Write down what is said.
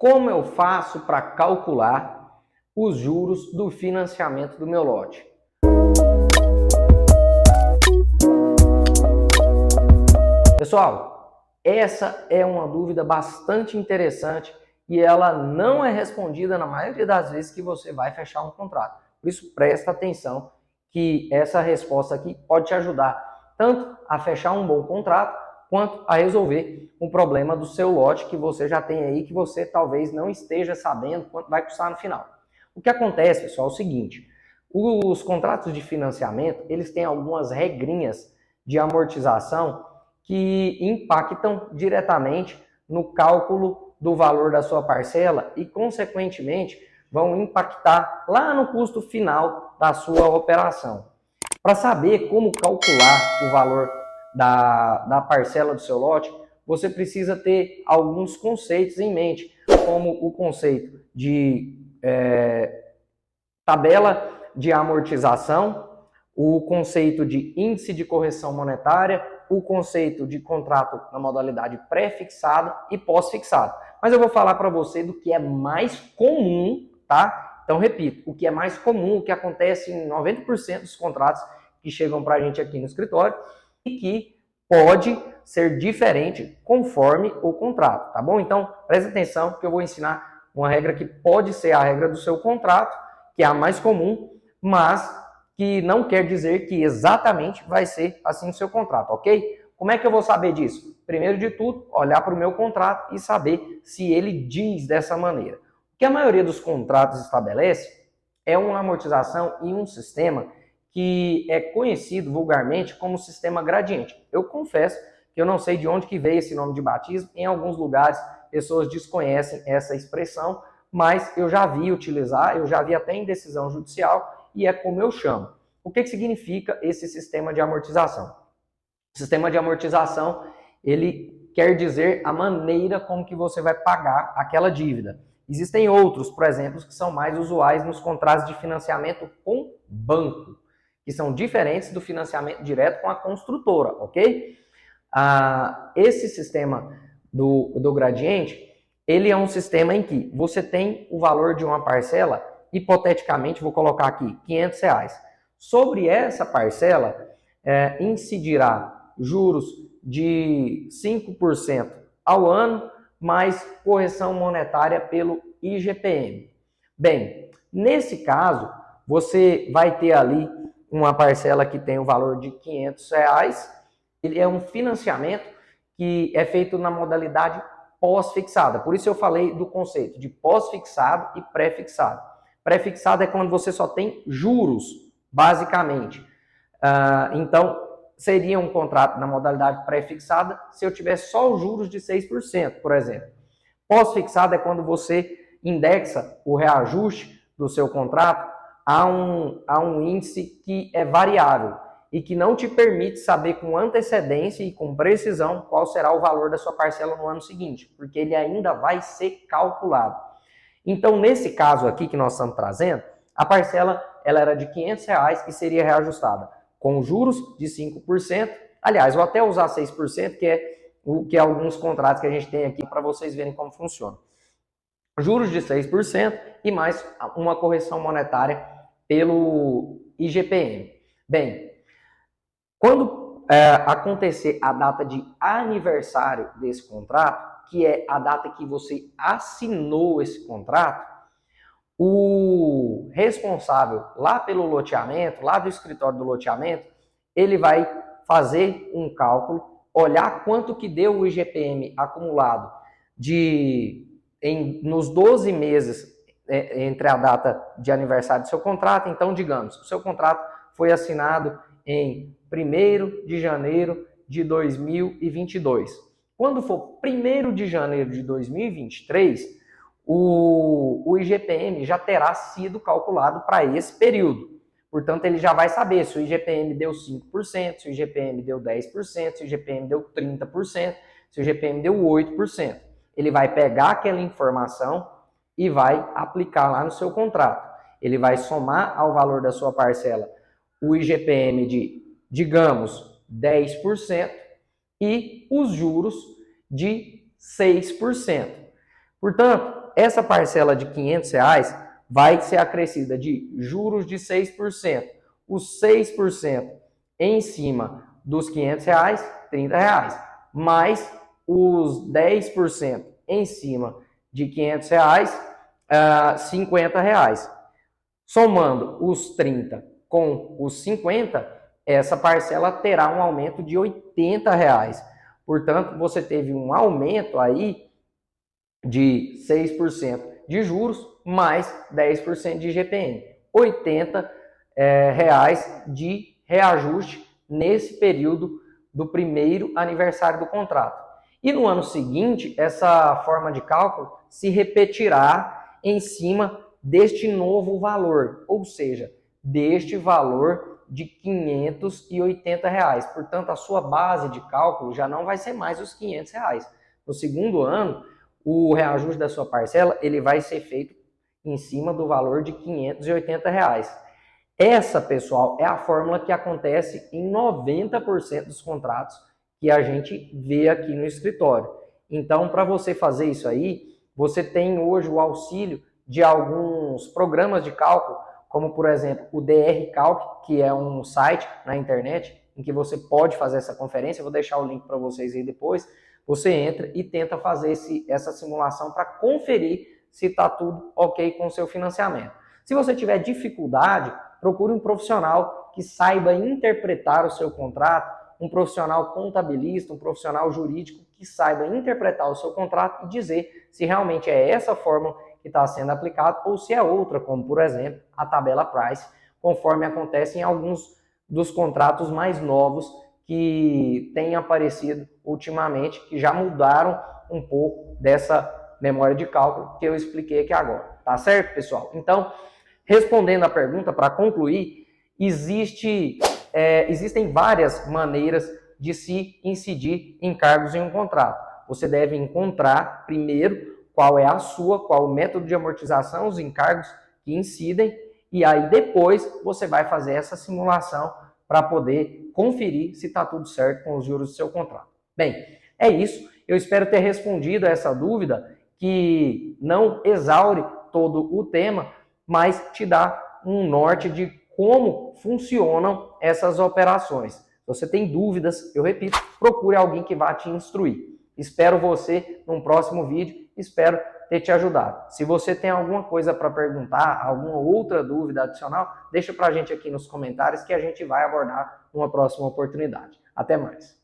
Como eu faço para calcular os juros do financiamento do meu lote? Pessoal, essa é uma dúvida bastante interessante e ela não é respondida na maioria das vezes que você vai fechar um contrato. Por isso, presta atenção que essa resposta aqui pode te ajudar tanto a fechar um bom contrato quanto a resolver um problema do seu lote que você já tem aí, que você talvez não esteja sabendo quanto vai custar no final. O que acontece, pessoal, é o seguinte: os contratos de financiamento, eles têm algumas regrinhas de amortização que impactam diretamente no cálculo do valor da sua parcela e, consequentemente, vão impactar lá no custo final da sua operação. Para saber como calcular o valor da parcela do seu lote, você precisa ter alguns conceitos em mente, como o conceito de tabela de amortização, o conceito de índice de correção monetária, o conceito de contrato na modalidade pré-fixado e pós-fixado. Mas eu vou falar para você do que é mais comum, tá? Então, repito, o que é mais comum, o que acontece em 90% dos contratos que chegam para a gente aqui no escritório e que pode ser diferente conforme o contrato, tá bom? Então, preste atenção que eu vou ensinar uma regra que pode ser a regra do seu contrato, que é a mais comum, mas que não quer dizer que exatamente vai ser assim no seu contrato, ok? Como é que eu vou saber disso? Primeiro de tudo, olhar para o meu contrato e saber se ele diz dessa maneira. O que a maioria dos contratos estabelece é uma amortização em um sistema que é conhecido vulgarmente como sistema gradiente. Eu confesso que eu não sei de onde que veio esse nome de batismo. Em alguns lugares, pessoas desconhecem essa expressão, mas eu já vi utilizar, eu já vi até em decisão judicial, e é como eu chamo. O que significa esse sistema de amortização? O sistema de amortização, ele quer dizer a maneira como que você vai pagar aquela dívida. Existem outros, por exemplo, que são mais usuais nos contratos de financiamento com banco, que são diferentes do financiamento direto com a construtora, ok? Esse sistema do gradiente, ele é um sistema em que você tem o valor de uma parcela, hipoteticamente, vou colocar aqui, R$500. Sobre essa parcela, incidirá juros de 5% ao ano, mais correção monetária pelo IGPM. Bem, nesse caso, você vai ter ali uma parcela que tem o valor de R$500, ele é um financiamento que é feito na modalidade pós-fixada. Por isso eu falei do conceito de pós-fixado e pré-fixado. Pré-fixado é quando você só tem juros, basicamente. Então, seria um contrato na modalidade pré-fixada se eu tivesse só os juros de 6%, por exemplo. Pós-fixado é quando você indexa o reajuste do seu contrato a um índice que é variável e que não te permite saber com antecedência e com precisão qual será o valor da sua parcela no ano seguinte, porque ele ainda vai ser calculado. Então, nesse caso aqui que nós estamos trazendo, a parcela ela era de R$500 e seria reajustada com juros de 5%. Aliás, vou até usar 6%, que é alguns contratos que a gente tem aqui para vocês verem como funciona. Juros de 6% e mais uma correção monetária pelo IGPM. Bem, quando acontecer a data de aniversário desse contrato, que é a data que você assinou esse contrato, o responsável lá pelo loteamento, lá do escritório do loteamento, ele vai fazer um cálculo, olhar quanto que deu o IGPM acumulado nos 12 meses entre a data de aniversário do seu contrato. Então, digamos, o seu contrato foi assinado em 1º de janeiro de 2022. Quando for 1º de janeiro de 2023, o IGPM já terá sido calculado para esse período. Portanto, ele já vai saber se o IGPM deu 5%, se o IGPM deu 10%, se o IGPM deu 30%, se o IGPM deu 8%. Ele vai pegar aquela informação e vai aplicar lá no seu contrato. Ele vai somar ao valor da sua parcela o IGPM de, digamos, 10% e os juros de 6%. Portanto, essa parcela de R$500 vai ser acrescida de juros de 6%. Os 6% em cima dos R$500, R$30, mais os 10% em cima de R$500, R$50. Somando os 30 com os 50, essa parcela terá um aumento de R$80. Portanto, você teve um aumento aí de 6% de juros mais 10% de IGPM. R$80 de reajuste nesse período do primeiro aniversário do contrato. E no ano seguinte, essa forma de cálculo se repetirá em cima deste novo valor, ou seja, deste valor de R$580. Portanto, a sua base de cálculo já não vai ser mais os R$500. No segundo ano, o reajuste da sua parcela ele vai ser feito em cima do valor de R$580. Essa, pessoal, é a fórmula que acontece em 90% dos contratos que a gente vê aqui no escritório. Então, para você fazer isso aí, você tem hoje o auxílio de alguns programas de cálculo, como, por exemplo, o DR Calc, que é um site na internet em que você pode fazer essa conferência. Eu vou deixar o link para vocês aí depois. Você entra e tenta fazer essa simulação para conferir se está tudo ok com o seu financiamento. Se você tiver dificuldade, procure um profissional que saiba interpretar o seu contrato, um profissional contabilista, um profissional jurídico que saiba interpretar o seu contrato e dizer se realmente é essa fórmula que está sendo aplicada ou se é outra, como, por exemplo, a tabela Price, conforme acontece em alguns dos contratos mais novos que têm aparecido ultimamente, que já mudaram um pouco dessa memória de cálculo que eu expliquei aqui agora. Tá certo, pessoal? Então, respondendo a pergunta, para concluir, existem várias maneiras de se incidir encargos em um contrato. Você deve encontrar, primeiro, qual o método de amortização, os encargos que incidem, e aí depois você vai fazer essa simulação para poder conferir se está tudo certo com os juros do seu contrato. Bem, é isso. Eu espero ter respondido a essa dúvida, que não exaure todo o tema, mas te dá um norte de como funcionam essas operações. Se você tem dúvidas, eu repito, procure alguém que vá te instruir. Espero você num próximo vídeo, espero ter te ajudado. Se você tem alguma coisa para perguntar, alguma outra dúvida adicional, deixa para a gente aqui nos comentários que a gente vai abordar numa próxima oportunidade. Até mais!